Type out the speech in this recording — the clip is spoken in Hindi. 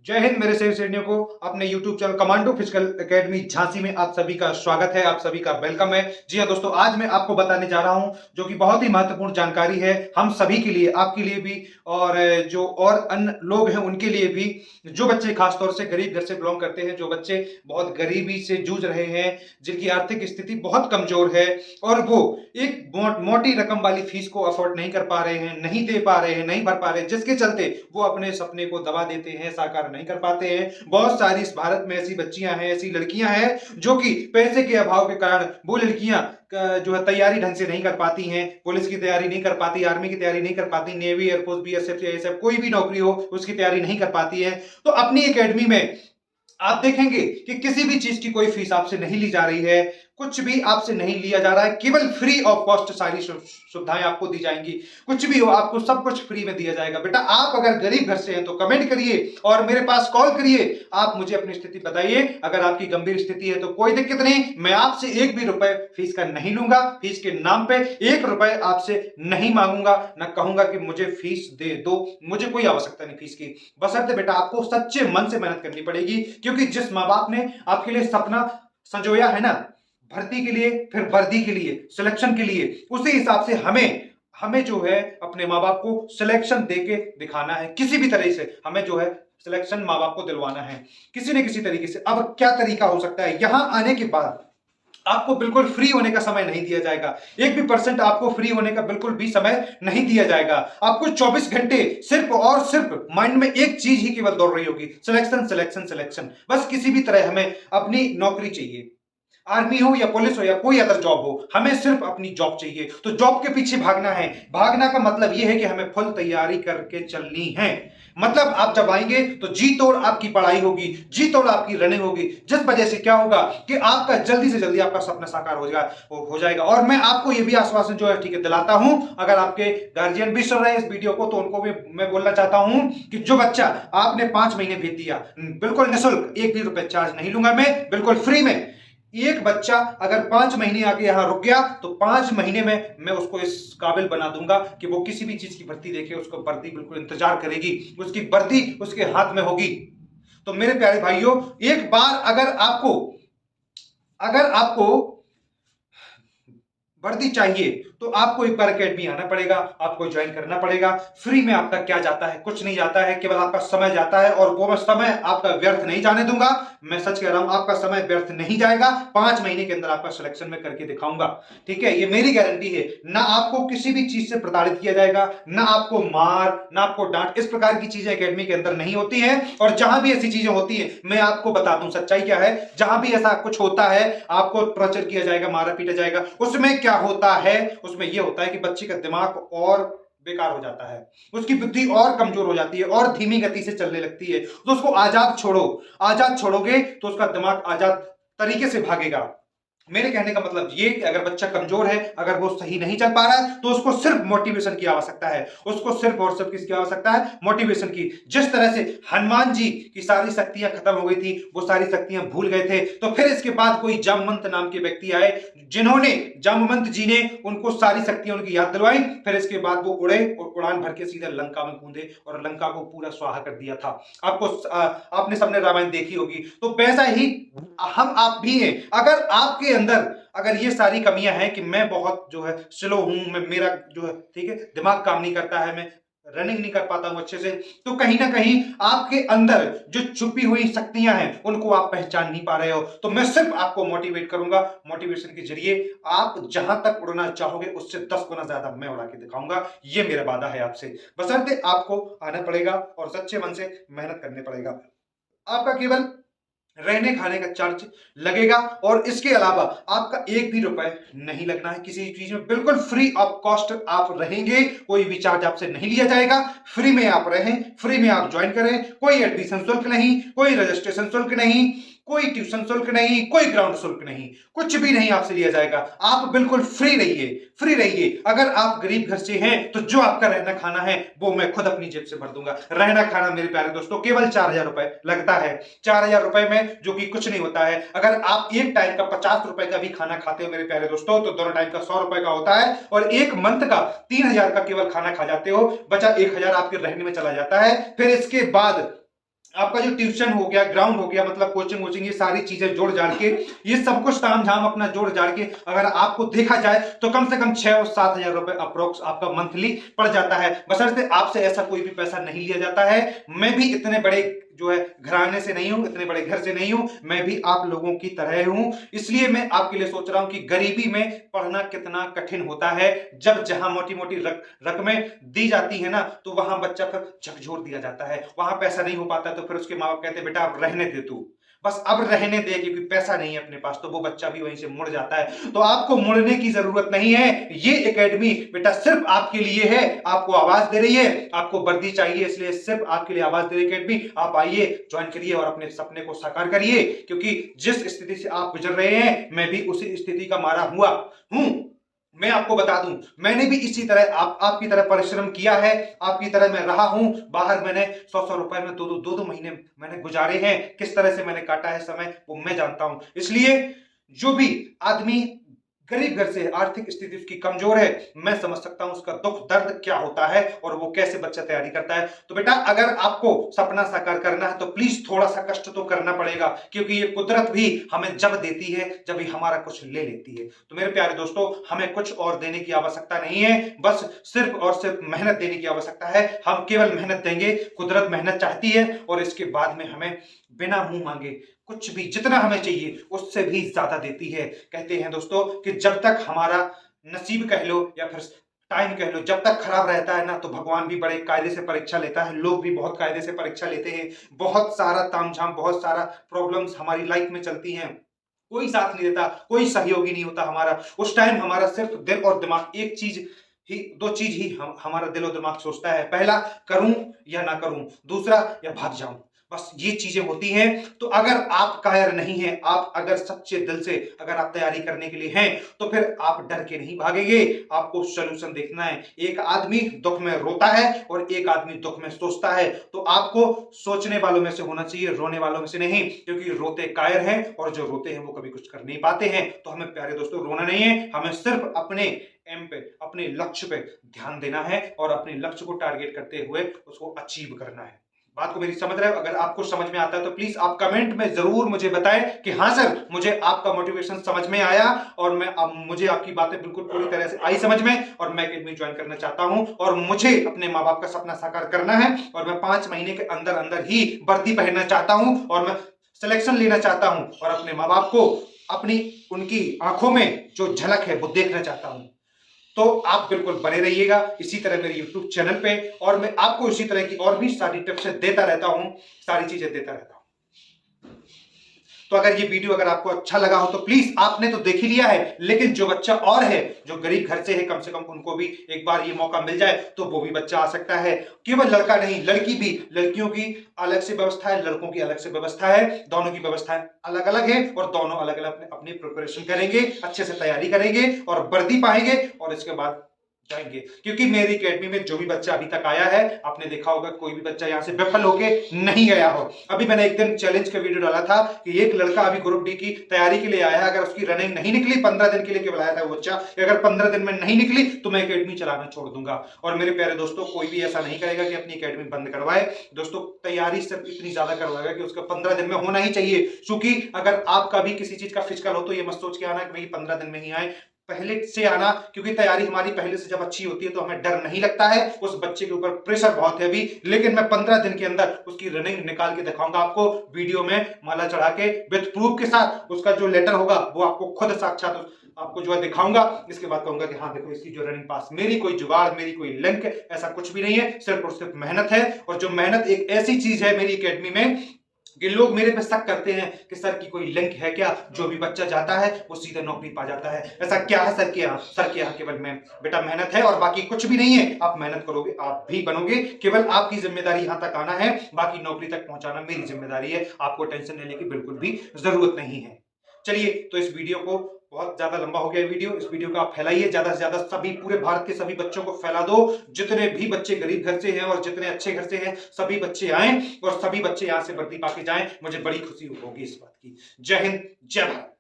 जय हिंद मेरे सभी सैनिकों को। अपने YouTube channel commando physical academy Jhansi में आप सभी का स्वागत है, आप सभी का वेलकम है। जी हाँ दोस्तों, आज मैं आपको बताने जा रहा हूं जो कि बहुत ही महत्वपूर्ण जानकारी है हम सभी के लिए, आपके लिए भी और जो और अन्य लोग हैं उनके लिए भी। जो बच्चे खासतौर से गरीब घर से बिलोंग करते हैं, जो बच्चे बहुत गरीबी से जूझ रहे हैं, जिनकी आर्थिक स्थिति बहुत कमजोर है और वो एक मोटी रकम वाली फीस को अफोर्ड नहीं कर पा रहे हैं, नहीं दे पा रहे हैं, नहीं भर पा रहे हैं, जिसके चलते वो अपने सपने को दबा देते हैं, साकार नहीं कर पाते हैं। बहुत सारी इस भारत में ऐसी बच्चियां हैं, ऐसी लड़कियां हैं जो कि पैसे के अभाव के कारण वो लड़कियां जो है तैयारी ढंग से नहीं कर पाती हैं, पुलिस की तैयारी नहीं कर पाती, आर्मी की तैयारी नहीं कर पाती, नेवी, एयरफोर्स, बीएसएफ, एएसएफ कोई भी नौकरी हो उसकी तैयारी नहीं कर पाती है। तो अपनी एकेडमी में आप देखेंगे कि किसी भी चीज की कोई फीस आपसे नहीं ली जा रही है, कुछ भी आपसे नहीं लिया जा रहा है, केवल फ्री ऑफ कॉस्ट सारी सुविधाएं आपको दी जाएंगी। कुछ भी हो आपको सब कुछ फ्री में दिया जाएगा। बेटा आप अगर गरीब घर से हैं तो कमेंट करिए और मेरे पास कॉल करिए, आप मुझे अपनी स्थिति बताइए। अगर आपकी गंभीर स्थिति है तो कोई दिक्कत नहीं, मैं आपसे एक भी रुपए फीस का नहीं लूंगा, फीस के नाम पे एक रुपए आपसे नहीं मांगूंगा, ना कहूंगा कि मुझे फीस दे दो, मुझे कोई आवश्यकता नहीं फीस की। बशर्ते बेटा आपको सच्चे मन से मेहनत करनी पड़ेगी, क्योंकि जिस माँ बाप ने आपके लिए सपना संजोया है ना, भर्ती के लिए, फिर वर्दी के लिए, सिलेक्शन के लिए, उसी हिसाब से हमें हमें जो है अपने माँ बाप को सिलेक्शन देके दिखाना है। किसी भी तरह से हमें जो है सिलेक्शन माँ बाप को दिलवाना है, किसी न किसी तरीके से। अब क्या तरीका हो सकता है? यहां आने के बाद आपको बिल्कुल फ्री होने का समय नहीं दिया जाएगा, एक भी परसेंट आपको फ्री होने का बिल्कुल भी समय नहीं दिया जाएगा। आपको 24 घंटे सिर्फ और सिर्फ माइंड में एक चीज ही केवल दौड़ रही होगी, सिलेक्शन सिलेक्शन सिलेक्शन। बस किसी भी तरह हमें अपनी नौकरी चाहिए, आर्मी हो या पुलिस हो या कोई अदर जॉब हो, हमें सिर्फ अपनी जॉब चाहिए। तो जॉब के पीछे भागना है। भागना का मतलब यह है कि हमें फुल तैयारी करके चलनी है। मतलब आप जब आएंगे तो जी तोड़ आपकी पढ़ाई होगी, जी तोड़ आपकी रनिंग होगी, जिस वजह से क्या होगा कि आपका जल्दी से जल्दी आपका सपना साकार हो जाएगा। और मैं आपको यह भी आश्वासन जो है ठीक है दिलाता हूं, अगर आपके गार्जियन भी सुन रहे हैं इस वीडियो को तो उनको भी मैं बोलना चाहता हूं कि जो बच्चा आपने 5 महीने भेज दिया, बिल्कुल निःशुल्क, एक भी रुपए चार्ज नहीं लूंगा मैं, बिल्कुल फ्री में। एक बच्चा अगर 5 महीने आके यहां रुक गया तो 5 महीने में मैं उसको इस काबिल बना दूंगा कि वो किसी भी चीज की भर्ती देखे, उसको वर्दी बिल्कुल इंतजार करेगी, उसकी वर्दी उसके हाथ में होगी। तो मेरे प्यारे भाइयों, एक बार अगर आपको वर्दी चाहिए तो आपको एक बार अकेडमी आना पड़ेगा, आपको ज्वाइन करना पड़ेगा। फ्री में आपका क्या जाता है? कुछ नहीं जाता है, केवल आपका समय जाता है, और वो मैं समय आपका व्यर्थ नहीं जाने दूंगा। मैं सच कह रहा हूं, आपका समय व्यर्थ नहीं जाएगा। 5 महीने के अंदर आपका सिलेक्शन में करके दिखाऊंगा, ठीक है? ये मेरी गारंटी है। ना आपको किसी भी चीज से प्रताड़ित किया जाएगा, ना आपको मार, ना आपको डांट, इस प्रकार की चीजें एकेडमी के अंदर नहीं होती है। और जहां भी ऐसी चीजें होती है, मैं आपको बता दूं सच्चाई क्या है, जहां भी ऐसा कुछ होता है, आपको टॉर्चर किया जाएगा, मारा पीटा जाएगा, उसमें क्या होता है? उसमें यह होता है कि बच्चे का दिमाग और बेकार हो जाता है, उसकी बुद्धि और कमजोर हो जाती है और धीमी गति से चलने लगती है। तो उसको आजाद छोड़ो, आजाद छोड़ोगे तो उसका दिमाग आजाद तरीके से भागेगा। मेरे कहने का मतलब ये कि अगर बच्चा कमजोर है, अगर वो सही नहीं चल पा रहा है, तो उसको सिर्फ मोटिवेशन की आवश्यकता है। उसको सिर्फ और सिर्फ किसकी आवश्यकता है? मोटिवेशन की। जिस तरह से हनुमान जी की सारी शक्तियां खत्म हो गई थी, वो सारी शक्तियां भूल गए थे, तो फिर इसके बाद कोई जामवंत नाम के व्यक्ति आए, जिन्होंने, जामवंत जी ने उनको सारी शक्तियां उनकी याद दिलवाई। फिर इसके बाद वो उड़े और उड़ान भर के सीधे लंका में कूदे और लंका को पूरा स्वाहा कर दिया था। आपने सबने रामायण देखी होगी। तो वैसा ही हम आप भी हैं। अगर आपके अंदर अगर ये सारी कमियां हैं कि मैं बहुत जो है स्लो हूं, मैं, मेरा जो है ठीक है दिमाग काम नहीं करता है, मैं रनिंग नहीं कर पाता हूं अच्छे से, तो कहीं ना कहीं आपके अंदर जो छुपी हुई शक्तियां हैं उनको आप पहचान नहीं पा रहे हो। तो मैं सिर्फ आपको मोटिवेट करूंगा, मोटिवेशन के जरिए आप जहां तक उड़ना चाहोगे उससे 10 गुना ज्यादा मैं उड़ा के दिखाऊंगा। ये मेरा वादा है आपसे। बशर्ते आपको आना पड़ेगा और सच्चे मन से मेहनत करने पड़ेगा। आपका केवल रहने खाने का चार्ज लगेगा और इसके अलावा आपका एक भी रुपए नहीं लगना है किसी चीज में। बिल्कुल फ्री ऑफ कॉस्ट आप रहेंगे, कोई भी चार्ज आपसे नहीं लिया जाएगा। फ्री में आप रहें, फ्री में आप ज्वाइन करें, कोई एडमिशन शुल्क नहीं, कोई रजिस्ट्रेशन शुल्क नहीं, कोई ट्यूशन शुल्क नहीं, कोई ग्राउंड शुल्क नहीं, कुछ भी नहीं आपसे लिया जाएगा। आप बिल्कुल फ्री रहिए, फ्री रहिए। अगर आप गरीब घर से हैं तो जो आपका रहना खाना है वो मैं खुद अपनी जेब से भर दूंगा। रहना खाना मेरे प्यारे दोस्तों केवल 4,000 रुपए लगता है। 4,000 रुपए में, जो कि कुछ नहीं होता है। अगर आप एक टाइम का 50 रुपए का भी खाना खाते हो मेरे प्यारे दोस्तों, तो दोनों टाइम का 100 रुपए का होता है, और एक मंथ का 3,000 का केवल खाना खा जाते हो। बचा 1,000 आपके रहने में चला जाता है। फिर इसके बाद आपका जो ट्यूशन हो गया, ग्राउंड हो गया, मतलब कोचिंग वोचिंग, ये सारी चीजें जोड़ जाड़ के, ये सब कुछ ताम झाम अपना जोड़ जाड़ के अगर आपको देखा जाए तो कम से कम 6 और 7 हजार रुपए अप्रोक्स आपका मंथली पड़ जाता है। बशर्ते आपसे ऐसा कोई भी पैसा नहीं लिया जाता है। मैं भी इतने बड़े जो है घराने से नहीं हूं, इतने बड़े घर से नहीं हूं, मैं भी आप लोगों की तरह हूं। इसलिए मैं आपके लिए सोच रहा हूं कि गरीबी में पढ़ना कितना कठिन होता है। जब जहां मोटी मोटी रकमें दी जाती है ना, तो वहां बच्चा फिर झकझोर दिया जाता है। वहां पैसा नहीं हो पाता तो फिर उसके माँ बाप कहते हैं बेटा अब रहने दे तू, बस अब रहने दे, क्योंकि पैसा नहीं है अपने पास, तो वो बच्चा भी वहीं से मुड़ जाता है। तो आपको मुड़ने की जरूरत नहीं है। ये एकेडमी बेटा सिर्फ आपके लिए है, आपको आवाज दे रही है, आपको वर्दी चाहिए इसलिए सिर्फ आपके लिए आवाज दे रही है एकेडमी। आप आइए, ज्वाइन करिए और अपने सपने को साकार करिए, क्योंकि जिस स्थिति से आप गुजर रहे हैं मैं भी उसी स्थिति का मारा हुआ हूं। मैं आपको बता दूं, मैंने भी इसी तरह आपकी तरह परिश्रम किया है, आपकी तरह मैं रहा हूं। बाहर मैंने 100-100 रुपए में दो महीने मैंने गुजारे हैं। किस तरह से मैंने काटा है समय वो मैं जानता हूं। इसलिए जो भी आदमी गरीब घर से, आर्थिक स्थिति उसकी कमजोर है, मैं समझ सकता हूं उसका दुख दर्द क्या होता है और वो कैसे बच्चा तैयारी करता है। तो बेटा अगर आपको सपना साकार करना है तो प्लीज थोड़ा सा कष्ट तो करना पड़ेगा, क्योंकि ये कुदरत भी हमें जब देती है जब ही हमारा कुछ ले लेती है। तो मेरे प्यारे दोस्तों, हमें कुछ और देने की आवश्यकता नहीं है, बस सिर्फ और सिर्फ मेहनत देने की आवश्यकता है। हम केवल मेहनत देंगे, कुदरत मेहनत चाहती है और इसके बाद में हमें बिना मुंह मांगे कुछ भी, जितना हमें चाहिए उससे भी ज्यादा देती है। कहते हैं दोस्तों कि जब तक हमारा नसीब कह लो या फिर टाइम कह लो, जब तक खराब रहता है ना, तो भगवान भी बड़े कायदे से परीक्षा लेता है, लोग भी बहुत कायदे से परीक्षा लेते हैं। बहुत सारा तामझाम, बहुत सारा प्रॉब्लम्स हमारी लाइफ में चलती हैं, कोई साथ नहीं देता, कोई सहयोगी नहीं होता हमारा। उस टाइम हमारा सिर्फ दिल और दिमाग एक चीज ही, दो चीज ही हमारा दिल और दिमाग सोचता है। पहला, करूं या ना करूं, दूसरा, या भाग जाऊं। बस ये चीजें होती हैं। तो अगर आप कायर नहीं हैं, आप अगर सच्चे दिल से अगर आप तैयारी करने के लिए हैं, तो फिर आप डर के नहीं भागेंगे, आपको सलूशन देखना है। एक आदमी दुख में रोता है और एक आदमी दुख में सोचता है। तो आपको सोचने वालों में से होना चाहिए, रोने वालों में से नहीं, क्योंकि रोते कायर हैं और जो रोते हैं वो कभी कुछ कर नहीं पाते हैं। तो हमें प्यारे दोस्तों रोना नहीं है, हमें सिर्फ अपने एम पे, अपने लक्ष्य पे ध्यान देना है और अपने लक्ष्य को टारगेट करते हुए उसको अचीव करना है। बात को मेरी समझ रहे हो? अगर आपको समझ में आता है तो प्लीज आप कमेंट में जरूर मुझे बताएं कि हाँ सर, मुझे आपका मोटिवेशन समझ में आया और मुझे आपकी बातें बिल्कुल पूरी तरह से आई समझ में, और मैं एकेडमी ज्वाइन करना चाहता हूं और मुझे अपने माँ बाप का सपना साकार करना है और मैं 5 महीने के अंदर अंदर ही वर्दी पहनना चाहता हूं और मैं सिलेक्शन लेना चाहता हूं और अपने माँ बाप को अपनी उनकी आंखों में जो झलक है वो देखना चाहता हूं। तो आप बिल्कुल बने रहिएगा इसी तरह मेरे YouTube चैनल पे, और मैं आपको इसी तरह की और भी सारी टिप्स देता रहता हूं, सारी चीजें देता रहता हूं। तो अगर ये वीडियो अगर आपको अच्छा लगा हो तो प्लीज, आपने तो देख ही लिया है, लेकिन जो बच्चा और है जो गरीब घर से है, कम से कम उनको भी एक बार ये मौका मिल जाए तो वो भी बच्चा आ सकता है। केवल लड़का नहीं, लड़की भी, लड़कियों की अलग से व्यवस्था है, लड़कों की अलग से व्यवस्था है, दोनों की व्यवस्थाएं अलग अलग है और दोनों अलग अलग अपनी प्रिपरेशन करेंगे, अच्छे से तैयारी करेंगे और वर्दी पाएंगे और इसके बाद जाएंगे। क्योंकि मेरी एकेडमी में जो भी बच्चा अभी तक आया है, आपने देखा होगा कोई भी बच्चा यहां से विफल होके नहीं गया हो। अभी मैंने एक दिन चैलेंज का वीडियो डाला था कि एक लड़का अभी ग्रुप डी की तैयारी के लिए आया है, अगर उसकी रनिंग नहीं निकली, 15 दिन के लिए केवल आया था वो बच्चा, अगर 15 दिन में नहीं निकली तो मैं एकेडमी चलाना छोड़ दूंगा। और मेरे प्यारे दोस्तों, कोई भी ऐसा नहीं करेगा कि अपनी एकेडमी बंद करवाए। दोस्तों तैयारी सिर्फ इतनी ज्यादा करवाएगा कि उसका 15 दिन में होना ही चाहिए। क्योंकि अगर आपका भी किसी चीज का फिजिकल हो तो ये मत सोच के आना कि भाई 15 दिन में ही आए, पहले से आना, क्योंकि तैयारी हमारी पहले से जब अच्छी होती है तो हमें डर नहीं लगता है। उस बच्चे के ऊपर प्रेशर बहुत है अभी, लेकिन मैं 15 दिन के अंदर उसकी रनिंग निकाल के दिखाऊंगा आपको, वीडियो में माला चढ़ा के विद प्रूफ के साथ। उसका जो लेटर होगा वो आपको खुद साक्षात आपको जो है दिखाऊंगा। इसके बाद कहूंगा कि हाँ देखो इसकी जो रनिंग पास, मेरी कोई जुगाड़, मेरी कोई लिंक ऐसा कुछ भी नहीं है, सिर्फ और सिर्फ मेहनत है। और जो मेहनत एक ऐसी चीज है मेरी एकेडमी में कि लोग मेरे पे शक करते हैं कि सर की कोई लिंक है क्या, जो भी बच्चा जाता है वो सीधे नौकरी पा जाता है। ऐसा क्या है सर के यहाँ? सर के यहाँ केवल मैं बेटा मेहनत है और बाकी कुछ भी नहीं है। आप मेहनत करोगे आप भी बनोगे, केवल आपकी जिम्मेदारी यहाँ तक आना है, बाकी नौकरी तक पहुंचाना मेरी जिम्मेदारी है। आपको टेंशन लेने की बिल्कुल भी जरूरत नहीं है। चलिए, तो इस वीडियो को, बहुत ज्यादा लंबा हो गया वीडियो, इस वीडियो को आप फैलाइए ज्यादा से ज्यादा, सभी पूरे भारत के सभी बच्चों को फैला दो। जितने भी बच्चे गरीब घर से हैं और जितने अच्छे घर से हैं, सभी बच्चे आए और सभी बच्चे यहां से वर्दी पाके जाएं। मुझे बड़ी खुशी होगी इस बात की। जय हिंद, जय भारत।